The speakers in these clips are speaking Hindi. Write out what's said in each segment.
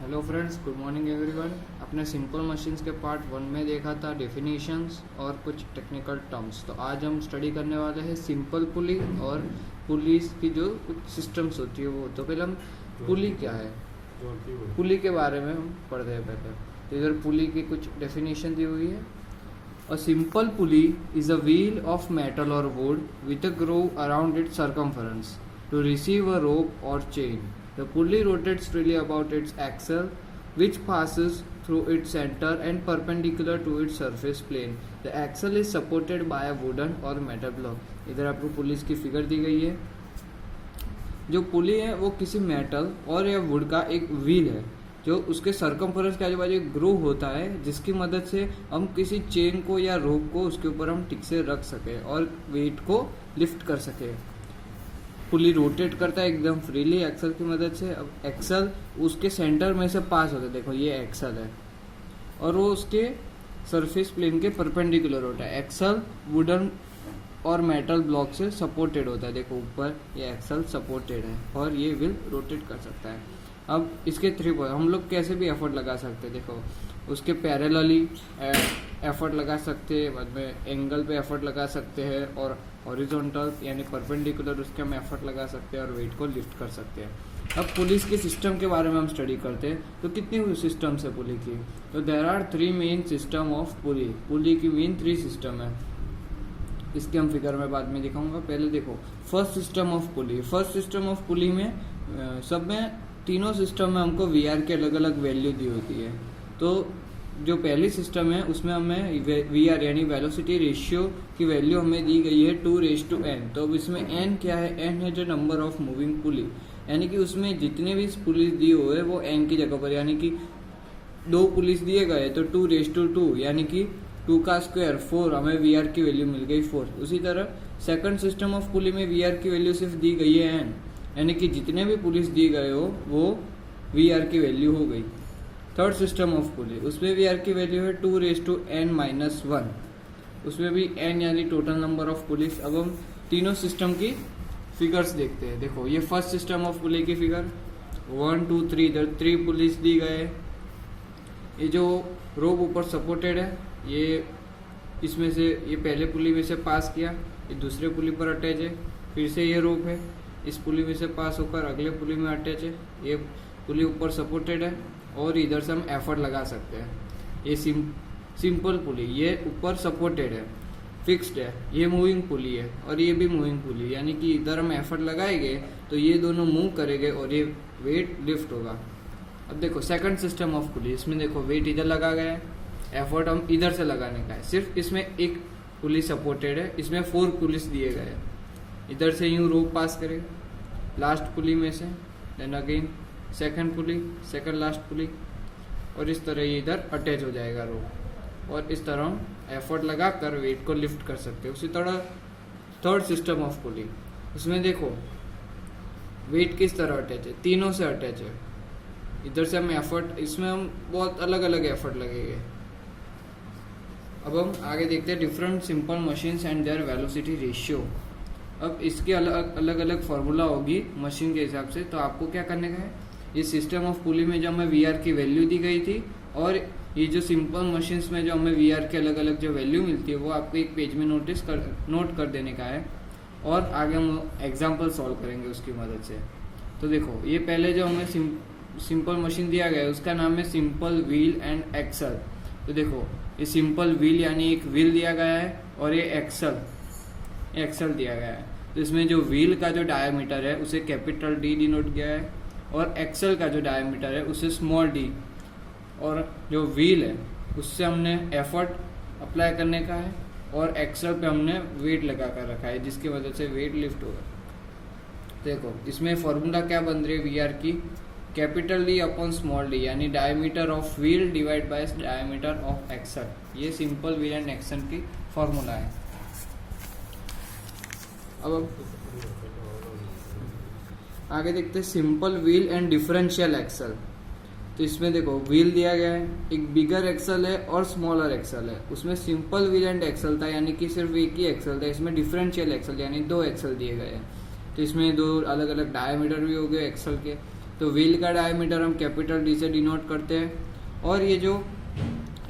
Hello friends, good morning everyone. अपने सिंपल मशीन्स के पार्ट 1 में देखा था डेफिनेशंस और कुछ टेक्निकल टर्म्स। तो आज हम स्टडी करने वाले हैं सिंपल पुली और पुलीज की जो कुछ सिस्टम्स होती है वो। तो पहले हम पुली क्या है, पुली के बारे में हम पढ़ते हैं पहले। तो इधर पुली की कुछ डेफिनेशन दी हुई है। A simple pulley is a wheel of metal or wood with a groove around its circumference to receive a rope or chain. The pulley rotates freely about its axle, which passes through its center and perpendicular to its surface plane. The axle is supported by a wooden or metal block. इधर आपको पुलिस की फिगर दी गई है। जो पुली है वो किसी मेटल और या वुड का एक व्हील है जो उसके सर्कमफरेंस के आजू बाजू एक ग्रूव होता है, जिसकी मदद से हम किसी चेन को या रोप को उसके ऊपर हम ठीक से रख सके और वेट को लिफ्ट कर सके। पुली रोटेट करता है एकदम फ्रीली एक्सल की मदद से। अब एक्सल उसके सेंटर में से पास होता है, देखो ये एक्सल है और वो उसके सरफेस प्लेन के परपेंडिकुलर होता है। एक्सल वुडन और मेटल ब्लॉक से सपोर्टेड होता है, देखो ऊपर ये एक्सल सपोर्टेड है और ये व्हील रोटेट कर सकता है। अब इसके 3 पॉइंट हम लोग कैसे भी एफर्ट लगा सकते हैं, देखो उसके पैरेलली एफर्ट लगा सकते हैं, बाद में एंगल पे एफर्ट लगा सकते हैं और हॉरिजॉन्टल यानी परपेंडिकुलर उसके हम एफर्ट लगा सकते हैं और वेट को लिफ्ट कर सकते हैं। अब पुलिस के सिस्टम के बारे में हम स्टडी करते हैं। तो कितनी सिस्टम्स है पुली की? तो there are 3 main system of pulley. Pulley की मेन 3 सिस्टम है। इसके हम फिगर में बाद में दिखाऊंगा। पहले देखो first system of pulley. First system of पुली में सब में तीनों सिस्टम में हमको वीआर की अलग अलग वैल्यू दी होती है। तो जो पहली सिस्टम है उसमें हमें वीआर यानी वेलोसिटी रेशियो की वैल्यू हमें दी गई है 2:n। तो अब इसमें n क्या है? n है जो नंबर ऑफ मूविंग पुली, यानी कि उसमें जितने भी पुलिस दिए हुए वो n की जगह पर, यानी कि 2 पुलिस दिए गए तो 2:2 यानी कि 2 का स्क्वायर 4, हमें वीआर की वैल्यू मिल गई 4। उसी तरह सेकंड सिस्टम ऑफ पुली में वीआर की वैल्यू सिर्फ दी गई है n, यानी कि जितने भी पुलिस दिए गए हो वो वीआर की वैल्यू हो गई। थर्ड सिस्टम ऑफ पुली उसमें वीआर की वैल्यू है 2:n-1, उसमें भी n यानी टोटल नंबर ऑफ पुलिस। अब हम तीनों सिस्टम की फिगर्स देखते हैं। देखो ये फर्स्ट सिस्टम ऑफ पुली की फिगर 1 2 3, इधर 3 पुलिस दी गए। ये जो रोप ऊपर सपोर्टेड है, ये इसमें से ये पहले पुली में से पास किया, ये दूसरे पुली पर अटैच है। फिर से ये रोप है, इस पुली में से पास होकर अगले पुली में अटैच है। ये पुली ऊपर सपोर्टेड है और इधर से हम एफर्ट लगा सकते हैं। ये सिंपल पुली, ये ऊपर सपोर्टेड है, फिक्स्ड है। ये मूविंग पुली है और ये भी मूविंग पुली, यानी कि इधर हम एफर्ट लगाएंगे तो ये दोनों मूव करेंगे और ये वेट लिफ्ट होगा। अब देखो सेकंड सिस्टम ऑफ पुली, इसमें देखो वेट इधर लगा गया है, एफर्ट हम इधर से लगाने का है। सिर्फ इसमें एक पुली सपोर्टेड है, इसमें 4 पुलिस दिए गए हैं। इधर से यूँ रोप पास करेगा लास्ट पुली में से, देन अगेन सेकंड पुली, सेकंड लास्ट पुली, और इस तरह ये इधर अटैच हो जाएगा रोप, और इस तरह हम एफर्ट लगा कर वेट को लिफ्ट कर सकते हैं। उसी तरह थर्ड सिस्टम ऑफ पुली, उसमें देखो वेट किस तरह अटैच है, तीनों से अटैच है। इधर से हम एफर्ट, इसमें हम बहुत अलग अलग एफर्ट लगेंगे। अब हम आगे देखते हैं different simple machines and there velocity ratio. अब इसके अलग अलग फार्मूला होगी मशीन के हिसाब से। तो आपको क्या करने का है, ये सिस्टम ऑफ पुली में जो हमें वीआर की वैल्यू दी गई थी और ये जो सिंपल मशीन्स में जो हमें वीआर की अलग अलग जो वैल्यू मिलती है वो आपको एक पेज में नोट कर देने का है, और आगे हम एग्जाम्पल सॉल्व करेंगे उसकी मदद से। तो देखो ये पहले जो हमें सिंपल मशीन दिया गया है उसका नाम है सिंपल व्हील एंड एक्सल। तो देखो ये सिंपल व्हील यानी एक व्हील दिया गया है और ये एक्सल दिया गया है। तो इसमें जो व्हील का जो डायमीटर है उसे कैपिटल डी डिनोट किया है और एक्सल का जो डायमीटर है उसे स्मॉल डी, और जो व्हील है उससे हमने एफर्ट अप्लाई करने का है और एक्सल पे हमने वेट लगा कर रखा है, जिसकी वजह से वेट लिफ्ट होगा। देखो इसमें फॉर्मूला क्या बन रही है वीआर की, capital D upon small d, यानी diameter of wheel divide by diameter of axle. ये सिंपल व्हील एंड एक्सल की फॉर्मूला है। अब आगे देखते हैं simple wheel and differential axle. तो इसमें देखो व्हील दिया गया है, एक बिगर एक्सल है और स्मॉलर एक्सल है। उसमें सिंपल व्हील एंड एक्सल था यानी कि सिर्फ एक ही एक्सल था, इसमें डिफरेंशियल एक्सल यानी 2 एक्सल दिए गए हैं। तो इसमें 2 अलग अलग डायमीटर भी हो गए एक्सल के। तो व्हील का डायमीटर हम कैपिटल डी से डिनोट करते हैं, और ये जो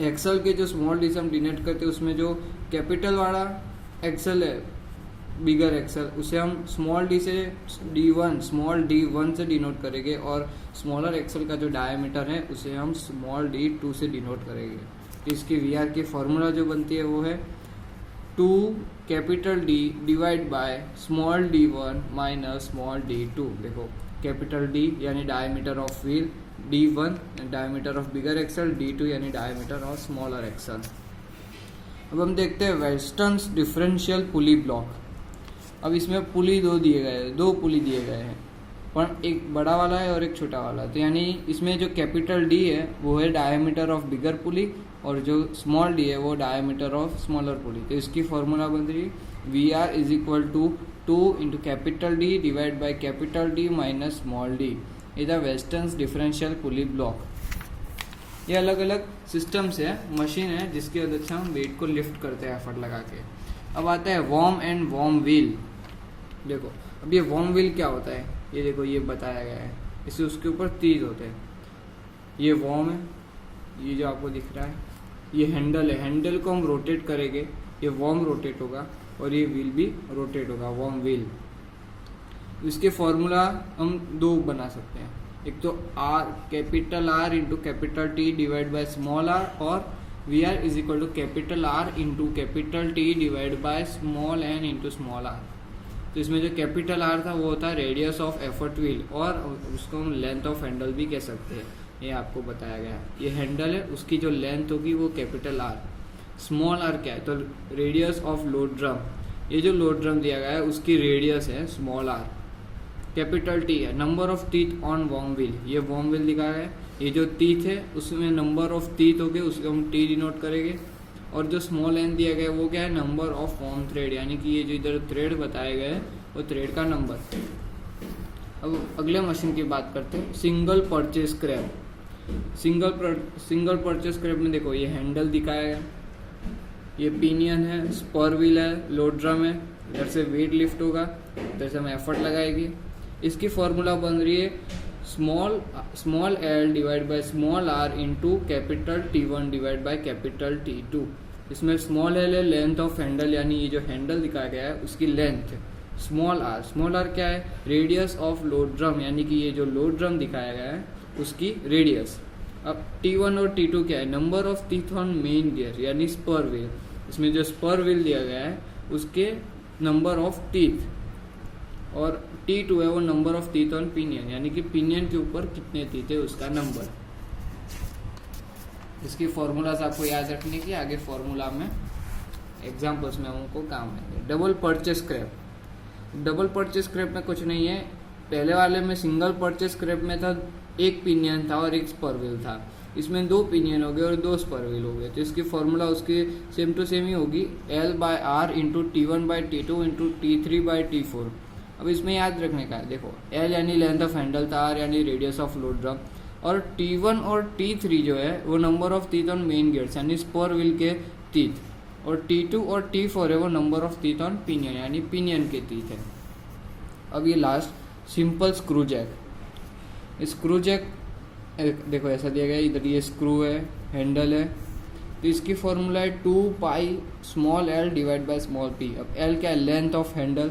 एक्सल के जो स्मॉल डी से हम डिनोट करते हैं उसमें जो कैपिटल वाला एक्सल है, बिगर एक्सल, उसे हम स्मॉल डी से स्मॉल d1 से डिनोट करेंगे, और स्मॉलर एक्सल का जो डायमीटर है उसे हम स्मॉल d2 से डिनोट करेंगे। तो इसकी वी आर की फॉर्मूला जो बनती है वो है 2 capital D divide by small d1 minus small d2। देखो कैपिटल D यानी diameter of wheel, d1 diameter of bigger axle, d2 यानी डायमीटर ऑफ स्मॉलर एक्सल। अब हम देखते हैं वेस्टर्न्स डिफरेंशियल पुली ब्लॉक। अब इसमें पुली दो पुली दिए गए हैं, पर एक बड़ा वाला है और एक छोटा वाला। तो यानी इसमें जो कैपिटल D है वो है डायमीटर ऑफ बिगर पुली, और जो स्मॉल d है वो डायमीटर ऑफ स्मॉलर पुली। तो इसकी फॉर्मूला बन रही है VR is equal to 2 into capital D divide by capital D minus small d is the westerns differential pulley block. ये अलग अलग सिस्टम्स है, मशीन है जिसकी वजह से हम वेट को लिफ्ट करते हैं एफर्ट लगा के। अब आता है वॉर्म एंड वॉर्म व्हील। देखो अब ये वॉर्म व्हील क्या होता है, ये देखो ये बताया गया है, इसे उसके ऊपर तीर होते हैं। ये वॉर्म है, ये जो आपको दिख रहा है ये हैंडल है, हैंडल को हम रोटेट करेंगे, ये वॉर्म रोटेट होगा और ये व्हील भी रोटेट होगा, वॉर्म व्हील। इसके फॉर्मूला हम दो बना सकते हैं, एक तो R capital R into capital T divide by small r, और VR is equal to capital R into capital T divide by small n into small r। तो इसमें जो कैपिटल R था वो होता है रेडियस ऑफ एफर्ट व्हील, और उसको हम लेंथ ऑफ हैंडल भी कह सकते हैं, ये आपको बताया गया है। ये हैंडल है, उसकी जो लेंथ होगी वो कैपिटल R। स्मॉल r क्या है, तो रेडियस ऑफ लोड ड्रम, ये जो लोड ड्रम दिया गया है उसकी रेडियस है स्मॉल r। कैपिटल T है number of teeth on warm wheel, ये वॉर्म व्हील दिखाया है, ये जो टीथ है उसमें नंबर ऑफ टीथ हो गए उसको हम T डिनोट करेंगे, और जो स्मॉल n दिया गया है वो क्या है, नंबर ऑफ वॉर्म थ्रेड, यानी कि ये जो इधर थ्रेड बताए गए हैं वो थ्रेड का नंबर। अब अगले मशीन की बात करते हैं, single purchase crab. Single purchase crab में देखो ये हैंडल दिखाया है, ये पिनियन है, स्पर व्हील है, लोड ड्रम है, इधर से वेट लिफ्ट होगा, इधर से हम एफर्ट लगाएगी। इसकी फॉर्मूला बन रही है small l divide by small r into capital T1 divide by capital T2। इसमें स्मॉल l है लेंथ ऑफ हैंडल, यानी ये जो हैंडल दिखाया गया है उसकी लेंथ। स्मॉल r क्या है, रेडियस ऑफ लोड ड्रम, यानी कि ये जो लोड ड्रम दिखाया गया है उसकी रेडियस। अब T1 और T2 क्या है, number of teeth on main gear यानी स्पर व्हील। इसमें जो स्पर व्हील दिया गया है उसके नंबर ऑफ टीथ, और T2 है वो number of teeth on pinion, यानी कि पिनियन के ऊपर कितने टीथ है उसका नंबर। इसकी फॉर्मूलाज आपको याद रखने की, आगे फॉर्मूला में एग्जांपल्स में हमको काम आएंगे। डबल परचेस क्रैप में कुछ नहीं है, पहले वाले में सिंगल परचेस क्रैप में था एक पिनियन था और एक स्पर व्हील था, इसमें दो पिनियन हो गए और दो स्पर व्हील हो गए। तो इसकी फॉर्मूला उसकी सेम टू सेम ही होगी, L by R into T1 by T2 into T3 by T4। अब इसमें याद रखने का है, देखो L यानी लेंथ ऑफ हैंडल था, R यानी रेडियस ऑफ लोड ड्रम, और T1 और T3 जो है वो number of teeth on main gears यानी स्पर व्हील के टीथ, और T2 और T4 है वो number of teeth on pinion यानी पिनियन के टीथ है। अब ये last simple screw jack. Screw jack देखो ऐसा दिया गया है, इधर ये स्क्रू है, हैंडल है, तो इसकी फॉर्मूला है 2 pi small l divide by small p। अब l क्या है, लेंथ ऑफ हैंडल,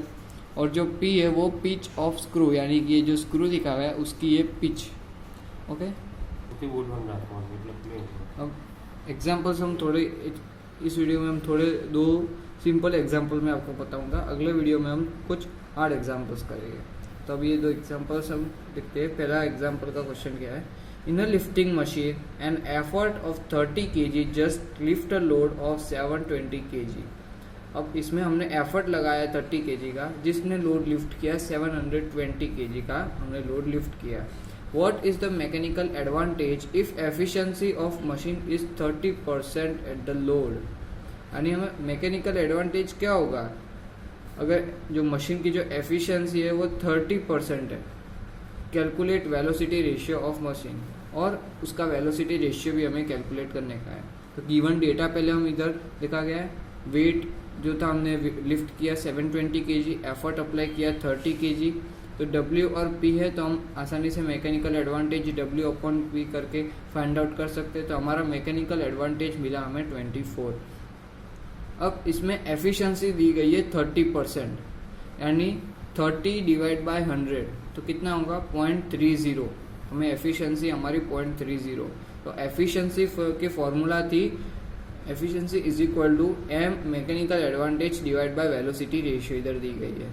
और जो p है वो पिच ऑफ स्क्रू, यानी कि ये जो स्क्रू दिखा हुआ है उसकी ये पिच। ओके, अब एग्जांपल्स हम थोड़े इस वीडियो में हम थोड़े दो सिंपल एग्जांपल मैं आपको बताऊंगा, अगले वीडियो में हम कुछ हार्ड एग्जांपल्स करेंगे। तो अब ये दो एग्जांपल्स हम देखते हैं। पहला एग्जांपल का क्वेश्चन क्या है, in a lifting machine an effort of 30 kg just lift a load of 720 kg। अब इसमें हमने एफर्ट लगाया 30 kg का, जिसने लोड लिफ्ट किया 720 kg का हमने लोड लिफ्ट किया। What is the mechanical advantage if efficiency of machine is 30% at the load? यानी हमें मैकेनिकल एडवांटेज क्या होगा अगर जो मशीन की जो एफिशिएंसी है वो 30% है। Calculate velocity ratio of machine, और उसका वेलोसिटी रेशियो भी हमें कैलकुलेट करने का है। तो गिवन डेटा पहले हम इधर देखा गया है, वेट जो था हमने लिफ्ट किया 720 kg, एफर्ट अप्लाई किया 30 kg, तो W और P है तो हम आसानी से मैकेनिकल एडवांटेज W/P करके फाइंड आउट कर सकते हैं। तो हमारा मैकेनिकल एडवांटेज मिला हमें 24। अब इसमें एफिशिएंसी दी गई है 30%, यानी 30 डिवाइड बाय 100 तो कितना होगा 0.30। हमें एफिशिएंसी हमारी 0.30। तो एफिशिएंसी की फॉर्मूला थी efficiency is equal to m mechanical advantage divide by velocity ratio, इधर दी गई है।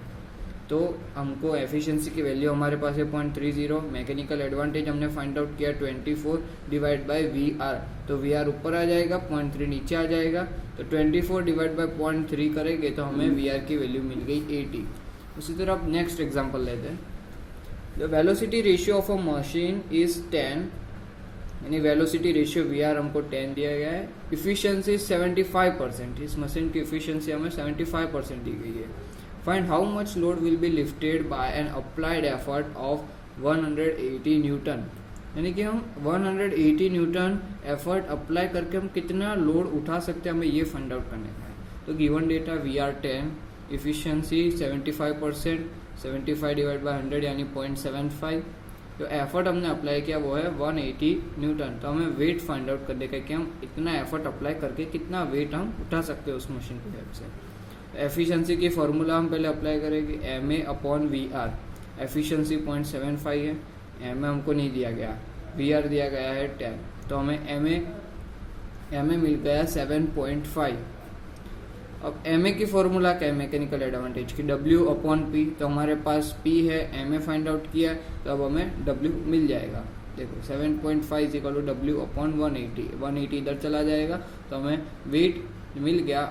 तो हमको एफिशिएंसी की वैल्यू हमारे पास है 0.30, मैकेनिकल एडवांटेज हमने फाइंड आउट किया 24 डिवाइड बाय VR, तो VR ऊपर आ जाएगा, 0.3 नीचे आ जाएगा। तो 24 डिवाइड बाय 0.3 करेंगे तो हमें VR की वैल्यू मिल गई 80। उसी तरह अब नेक्स्ट एग्जांपल लेते हैं। The velocity ratio of a machine is 10, यानी वेलोसिटी रेशियो VR हमको 10 दिया गया है। इफिशियंसी 75%, इस मशीन की इफिशियंसी हमें 75% दी गई है। Find how much load will be lifted bye N applied effort of 180 Newton, यानी कि हम 180 न्यूटन एफर्ट अप्लाई करके हम कितना लोड उठा सकते हैं, हमें ये फाइंड आउट करने का है। तो given data VR 10, efficiency 75%, 75 divide by 100 यानी 0.75। जो एफर्ट हमने अप्लाई किया वो है 180 न्यूटन। तो हमें वेट फाइंड आउट करने का कि हम इतना एफर्ट अप्लाई करके कितना वेट हम उठा सकते हैं उस मशीन की हेल्प से। एफिशिएंसी की फॉर्मूला हम पहले अप्लाई करेंगे MA/VR। एफिशिएंसी 0.75 है, MA हमको नहीं दिया गया, VR दिया गया है 10, तो हमें MA मिल गया 7.5। अब MA की फॉर्मूला क्या है मैकेनिकल एडवांटेज की, W/P। तो हमारे पास P है, MA फाइंड आउट किया, तो अब हमें W मिल जाएगा। देखो 7.5 = W/180, 180 इधर चला जाएगा, तो हमें वेट मिल गया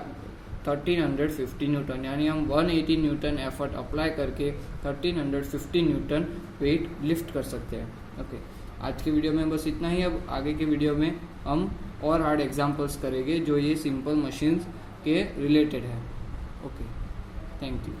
1350 न्यूटन, यानी हम 180 न्यूटन एफर्ट अप्लाई करके 1350 न्यूटन वेट लिफ्ट कर सकते हैं। ओके, आज की वीडियो में बस इतना ही। अब आगे की वीडियो में हम और हार्ड एग्जांपल्स करेंगे जो ये सिंपल मशीन्स के रिलेटेड है। Okay, thank you.